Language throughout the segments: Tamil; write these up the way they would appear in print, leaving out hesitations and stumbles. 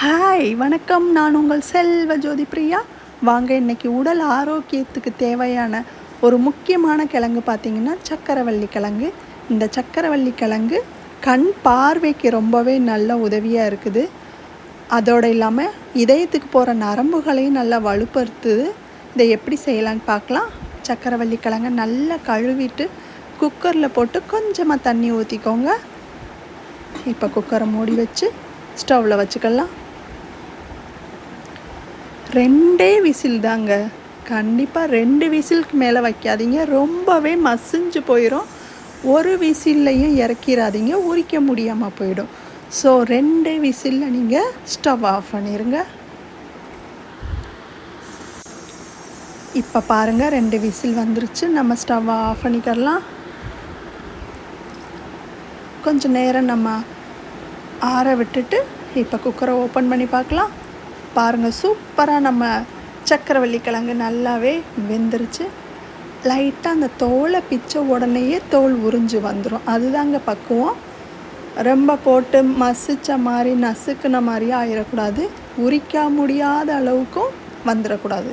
ஹாய் வணக்கம், நான் உங்கள் செல்வ ஜோதி பிரியா. வாங்க, இன்றைக்கி உடல் ஆரோக்கியத்துக்கு தேவையான ஒரு முக்கியமான கிழங்கு பார்த்திங்கன்னா சக்கரவள்ளி கிழங்கு. இந்த சக்கரவள்ளி கிழங்கு கண் பார்வைக்கு ரொம்பவே நல்ல உதவியாக இருக்குது. அதோடு இல்லாமல் இதயத்துக்கு போகிற நரம்புகளையும் நல்லா வலுப்படுத்துது. இதை எப்படி செய்யலான்னு பார்க்கலாம். சக்கரவள்ளி கிழங்கு நல்லா கழுவிட்டு குக்கரில் போட்டு கொஞ்சமாக தண்ணி ஊற்றிக்கோங்க. இப்போ குக்கரை மூடி வச்சு ஸ்டவ்வில் வச்சுக்கலாம். 2 விசில் தாங்க. கண்டிப்பாக 2 விசிலுக்கு மேலே வைக்காதீங்க, ரொம்பவே மசிஞ்சு போயிடும். ஒரு விசில்லையும் இறக்கிடாதீங்க, உரிக்க முடியாமல் போயிடும். ஸோ 2 விசிலில் நீங்கள் ஸ்டவ் ஆஃப் பண்ணிடுங்க. இப்போ பாருங்கள், 2 விசில் வந்துருச்சு. நம்ம ஸ்டவ்வை ஆஃப் பண்ணிக்கலாம். கொஞ்சம் நேரம் நம்ம ஆற விட்டுட்டு இப்போ குக்கரை ஓப்பன் பண்ணி பார்க்கலாம். பாருங்கள், சூப்பராக நம்ம சக்கரவள்ளி கிழங்கு நல்லாவே வெந்துருச்சு. லைட்டாக அந்த தோலை பிச்ச உடனேயே தோல் உறிஞ்சு வந்துடும். அதுதாங்க பக்குவம். ரொம்ப போட்டு மசித்த மாதிரி நசுக்குன மாதிரியே ஆயிடக்கூடாது, உரிக்க முடியாத அளவுக்கும் வந்துடக்கூடாது.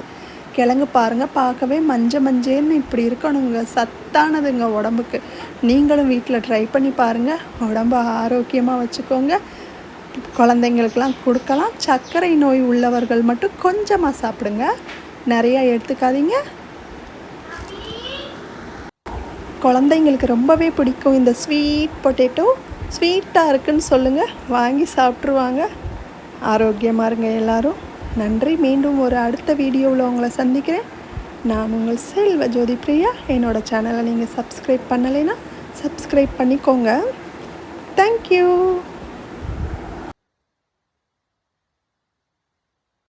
கிழங்கு பாருங்கள், பார்க்கவே மஞ்சேன்னு இப்படி இருக்கணுங்க. சத்தானதுங்க உடம்புக்கு. நீங்களும் வீட்டில் ட்ரை பண்ணி பாருங்கள். உடம்பை ஆரோக்கியமாக வச்சுக்கோங்க. குழந்தைங்களுக்கெல்லாம் கொடுக்கலாம். சர்க்கரை நோய் உள்ளவர்கள் மட்டும் கொஞ்சமாக சாப்பிடுங்க, நிறையா எடுத்துக்காதீங்க. குழந்தைங்களுக்கு ரொம்பவே பிடிக்கும் இந்த ஸ்வீட் பொட்டேட்டோ. ஸ்வீட்டாக இருக்குன்னு சொல்லுங்கள், வாங்கி சாப்பிட்ருவாங்க. ஆரோக்கியமாக இருங்க எல்லோரும். நன்றி. மீண்டும் ஒரு அடுத்த வீடியோவில் உங்களை சந்திக்கிறேன். நான் உங்கள் செல்வ ஜோதி பிரியா. என்னோடய சேனலை நீங்கள் சப்ஸ்கிரைப் பண்ணலைன்னா சப்ஸ்கிரைப் பண்ணிக்கோங்க. தேங்க்யூ.